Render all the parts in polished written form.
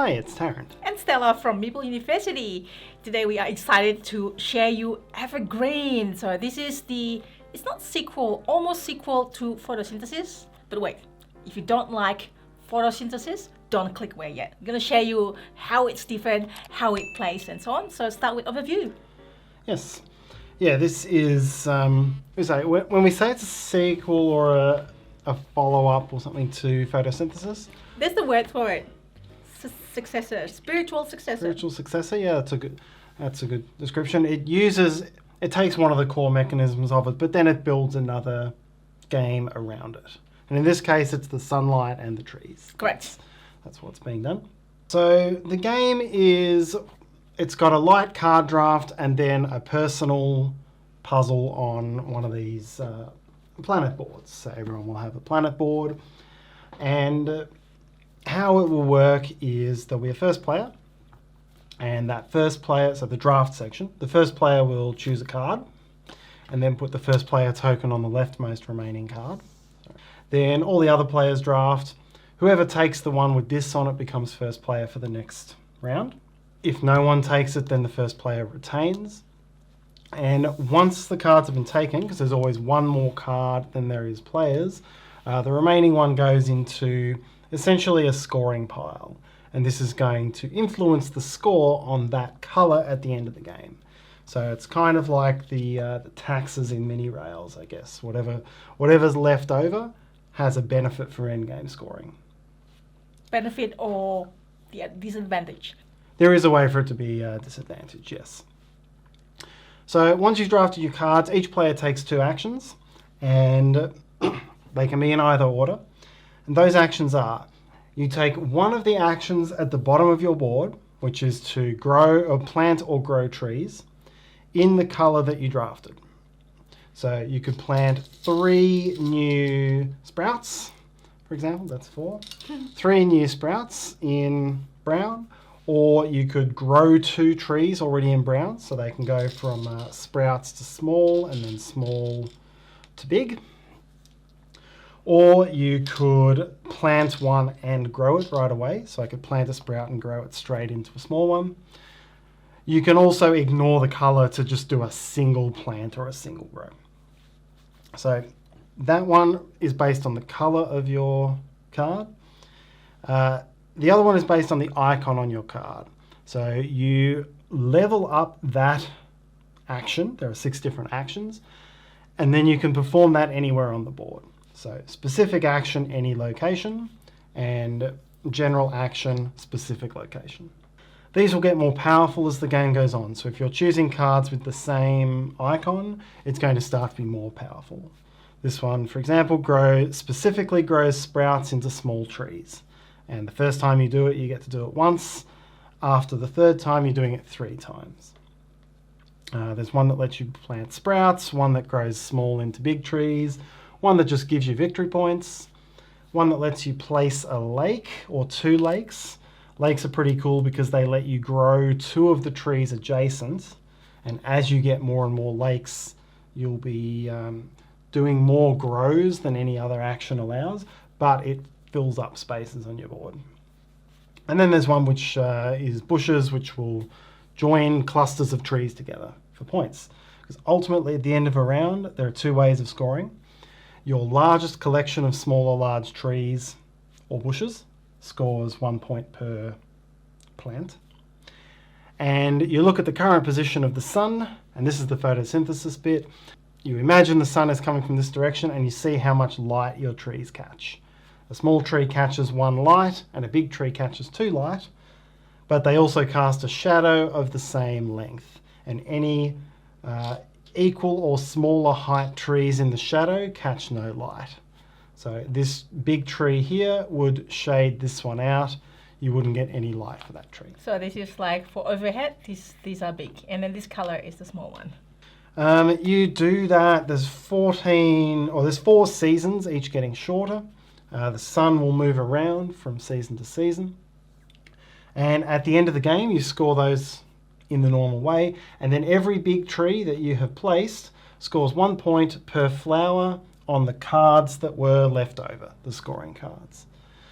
Hi, it's Tarrant. And Stella from Meeple University. Today we are excited to share you Evergreen. So this is it's not sequel, almost sequel to Photosynthesis. But wait, if you don't like Photosynthesis, don't click away yet. I'm going to share you how it's different, how it plays and so on. So start with overview. Yes. Yeah, this is, when we say it's a sequel or a follow-up or something to Photosynthesis. That's the word for it. Successor, spiritual successor. Spiritual successor, yeah, that's a good description. It takes one of the core mechanisms of it, but then it builds another game around it. And in this case, it's the sunlight and the trees. Correct. That's what's being done. So the game it's got a light card draft and then a personal puzzle on one of these planet boards. So everyone will have a planet board. And how it will work is there'll be a first player. And that first player, so the draft section, the first player will choose a card and then put the first player token on the leftmost remaining card. Then all the other players draft. Whoever takes the one with this on it becomes first player for the next round. If no one takes it, then the first player retains. And once the cards have been taken, because there's always one more card than there is players, the remaining one goes into essentially a scoring pile. And this is going to influence the score on that colour at the end of the game. So it's kind of like the taxes in mini rails, I guess. Whatever's left over has a benefit for endgame scoring. Benefit or disadvantage? There is a way for it to be a disadvantage, yes. So once you've drafted your cards, each player takes 2 actions, and they can be in either order. And those actions are, you take one of the actions at the bottom of your board, which is to grow or plant or grow trees in the colour that you drafted. So you could plant 3 new sprouts, for example, that's 4. 3 new sprouts in brown, or you could grow 2 trees already in brown, so they can go from sprouts to small and then small to big. Or you could plant one and grow it right away, so I could plant a sprout and grow it straight into a small one. You can also ignore the colour to just do a single plant or a single grow. So that one is based on the colour of your card. The other one is based on the icon on your card. So you level up that action. There are 6 different actions. And then you can perform that anywhere on the board. So specific action, any location, and general action, specific location. These will get more powerful as the game goes on. So if you're choosing cards with the same icon, it's going to start to be more powerful. This one, for example, specifically grows sprouts into small trees. And the first time you do it, you get to do it once. After the 3rd time, you're doing it 3 times. There's one that lets you plant sprouts, one that grows small into big trees, one that just gives you victory points, one that lets you place a lake or 2 lakes. Lakes are pretty cool because they let you grow 2 of the trees adjacent. And as you get more and more lakes, you'll be doing more grows than any other action allows, but it fills up spaces on your board. And then there's one which is bushes, which will join clusters of trees together for points. Because ultimately, at the end of a round, there are 2 ways of scoring. Your largest collection of small or large trees or bushes scores 1 point per plant. And you look at the current position of the sun, and this is the photosynthesis bit. You imagine the sun is coming from this direction, and you see how much light your trees catch. A small tree catches 1 light and a big tree catches 2 light, but they also cast a shadow of the same length. And any equal or smaller height trees in the shadow catch no light. So this big tree here would shade this one out. You wouldn't get any light for that tree. So this is like for overhead, these are big, and then this color is the small one. You do that, there's 4 seasons, each getting shorter. The sun will move around from season to season. And at the end of the game, you score those in the normal way. And then every big tree that you have placed scores 1 point per flower on the cards that were left over, the scoring cards.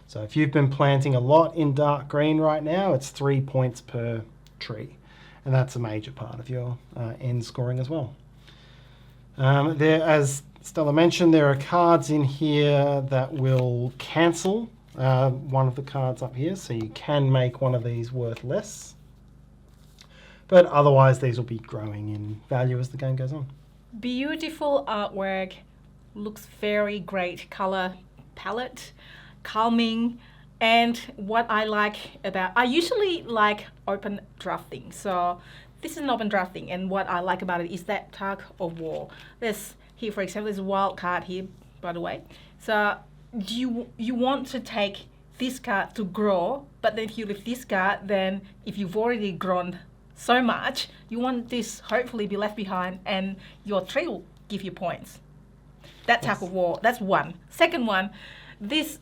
So if you've been planting a lot in dark green right now, it's 3 points per tree. And that's a major part of your end scoring as well. As Stella mentioned, there are cards in here that will cancel one of the cards up here, so you can make one of these worth less. But otherwise, these will be growing in value as the game goes on. Beautiful artwork, looks very great color palette, calming. And what I like about, I usually like open drafting. So this is an open drafting, and what I like about it is that tug of war. There's here, for example, there's a wild card here, by the way. So you want to take this card to grow, but then if you leave this card, then if you've already grown so much, you want this hopefully be left behind, and your tree will give you points. That tug of war, that's one. Second one, this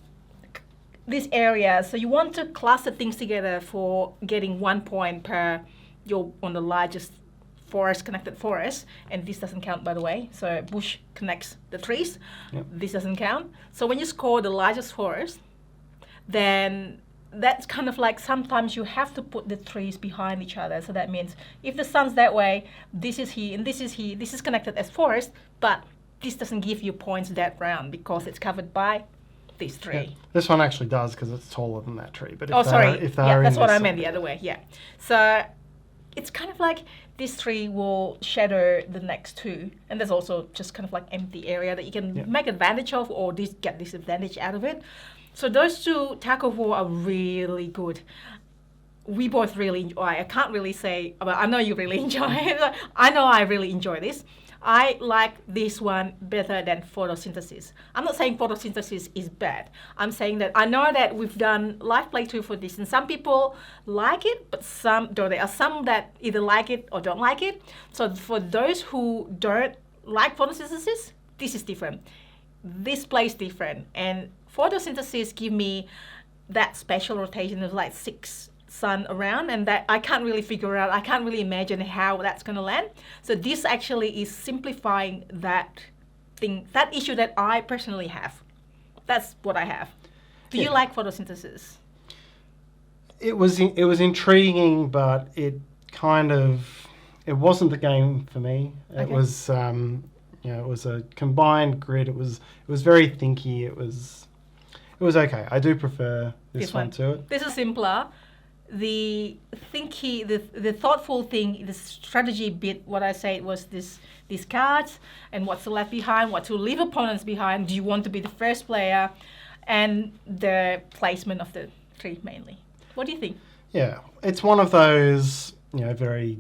area, so you want to cluster things together for getting 1 point per you're on the largest forest, connected forest, and this doesn't count, by the way. So bush connects the trees. Yep. This doesn't count. So when you score the largest forest, then that's kind of like sometimes you have to put the trees behind each other. So that means if the sun's that way, this is here and this is here, this is connected as forest, but this doesn't give you points that round because it's covered by this tree. Yeah. This one actually does because it's taller than that tree. But if that's what I meant the other way. Yeah. So it's kind of like this tree will shadow the next two, and there's also just kind of like empty area that you can make advantage of or get disadvantage out of it. So those two tug of war are really good. We both really enjoy. I can't really say, but I know you really enjoy it. I know I really enjoy this. I like this one better than photosynthesis. I'm not saying photosynthesis is bad. I'm saying that I know that we've done live playthrough for this, and some people like it, but there are some that either like it or don't like it. So for those who don't like photosynthesis, this is different. This plays different, and photosynthesis give me that special rotation of like 6 sun around, and that I can't really figure out. I can't really imagine how that's going to land. So this actually is simplifying that thing, that issue that I personally have. That's what I have. Do you like photosynthesis? It was intriguing, but it wasn't the game for me. It was it was a combined grid. It was very thinky. It was okay. I do prefer this one to it. This is simpler. The thinky, the thoughtful thing, the strategy bit, what I said was these cards and what's left behind, what to leave opponents behind, do you want to be the first player, and the placement of the tree mainly. What do you think? Yeah, it's one of those, very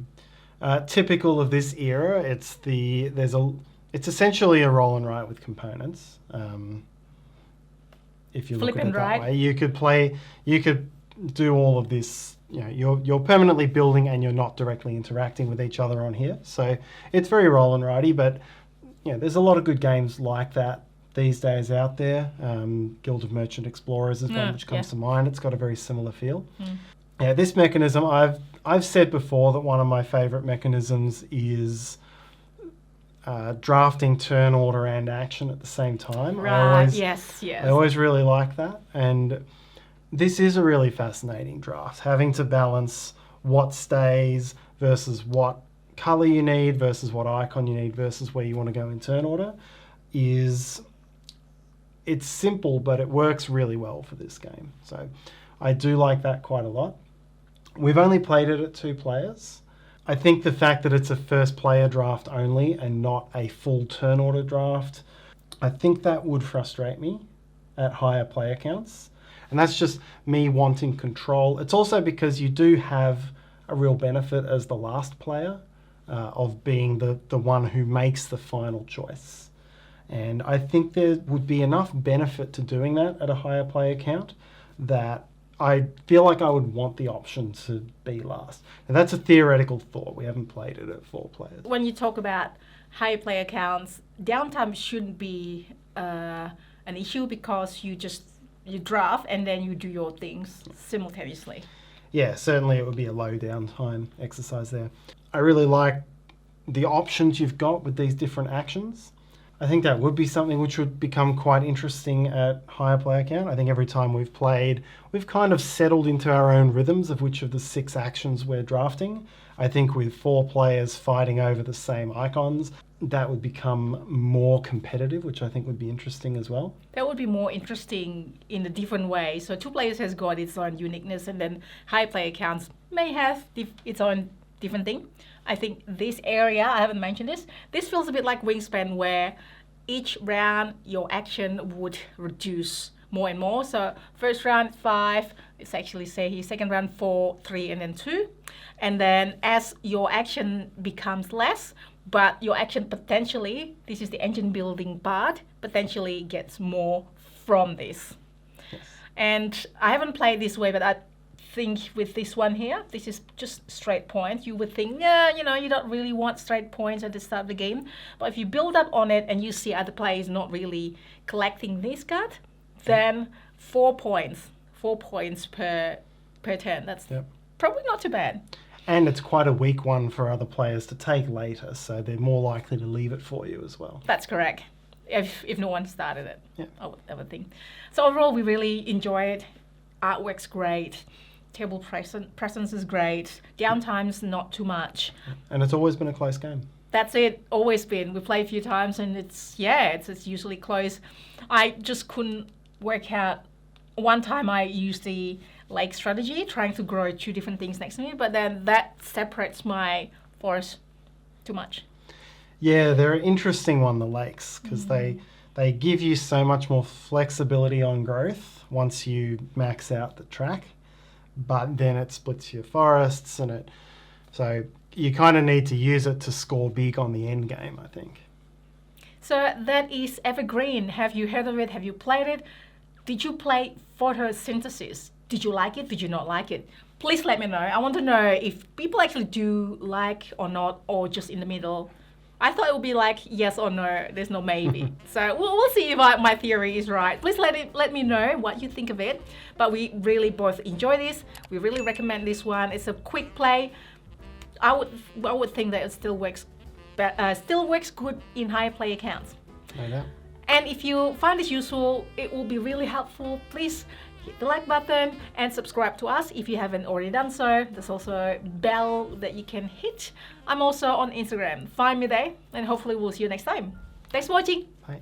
typical of this era. It's essentially a roll and write with components. If you look at it that way, you could do all of this, you're permanently building and you're not directly interacting with each other on here. So it's very roll and writey, but there's a lot of good games like that these days out there. Guild of Merchant Explorers is one which comes to mind. It's got a very similar feel. Yeah, this mechanism, I've said before that one of my favorite mechanisms is drafting turn order and action at the same time. Right, yes. I always really like that, and this is a really fascinating draft, having to balance what stays versus what color you need versus what icon you need versus where you want to go in turn order. It's simple, but it works really well for this game. So I do like that quite a lot. We've only played it at 2 players. I think the fact that it's a first player draft only and not a full turn order draft, I think that would frustrate me at higher player counts. And that's just me wanting control. It's also because you do have a real benefit as the last player of being the one who makes the final choice. And I think there would be enough benefit to doing that at a higher player count that I feel like I would want the option to be last. And that's a theoretical thought. We haven't played it at 4 players. When you talk about higher player counts, downtime shouldn't be an issue because you draft and then you do your things simultaneously. Yeah, certainly it would be a low downtime exercise there. I really like the options you've got with these different actions. I think that would be something which would become quite interesting at higher player count. I think every time we've played, we've kind of settled into our own rhythms of which of the 6 actions we're drafting. I think with 4 players fighting over the same icons, that would become more competitive, which I think would be interesting as well. That would be more interesting in a different way. So 2 players has got its own uniqueness, and then high player counts may have its own different thing. I think this area, I haven't mentioned this feels a bit like Wingspan, where each round your action would reduce more and more. So first round 5, it's actually say here, second round 4, 3, and then 2. And then as your action becomes less, but your action potentially, this is the engine building part, potentially gets more from this. Yes. And I haven't played this way, but I think with this one here, this is just straight points. You would think, yeah, you know, you don't really want straight points at the start of the game. But if you build up on it and you see other players not really collecting this card, then 4 points. 4 points per turn. That's probably not too bad. And it's quite a weak one for other players to take later, so they're more likely to leave it for you as well. That's correct. If no one started it, yeah. I would think. So overall, we really enjoy it. Artwork's great. Table presence is great. Downtime's not too much. And it's always been a close game. That's it. Always been. We play a few times, and it's usually close. I just couldn't work out. One time I used the lake strategy, trying to grow 2 different things next to me, but then that separates my forest too much. Yeah, they're an interesting one, the lakes, because they give you so much more flexibility on growth once you max out the track. But then it splits your forests, and so you kind of need to use it to score big on the end game, I think. So that is Evergreen. Have you heard of it? Have you played it? Did you play Photosynthesis? Did you like it? Did you not like it? Please let me know. I want to know if people actually do like or not, or just in the middle. I thought it would be like yes or no. There's no maybe. So we'll see if my theory is right. Please let me know what you think of it. But we really both enjoy this. We really recommend this one. It's a quick play. I would think that it still works good in higher player counts. I know. And if you find this useful, it will be really helpful. Please hit the like button and subscribe to us if you haven't already done so. There's also a bell that you can hit. I'm also on Instagram. Find me there, and hopefully we'll see you next time. Thanks for watching. Bye.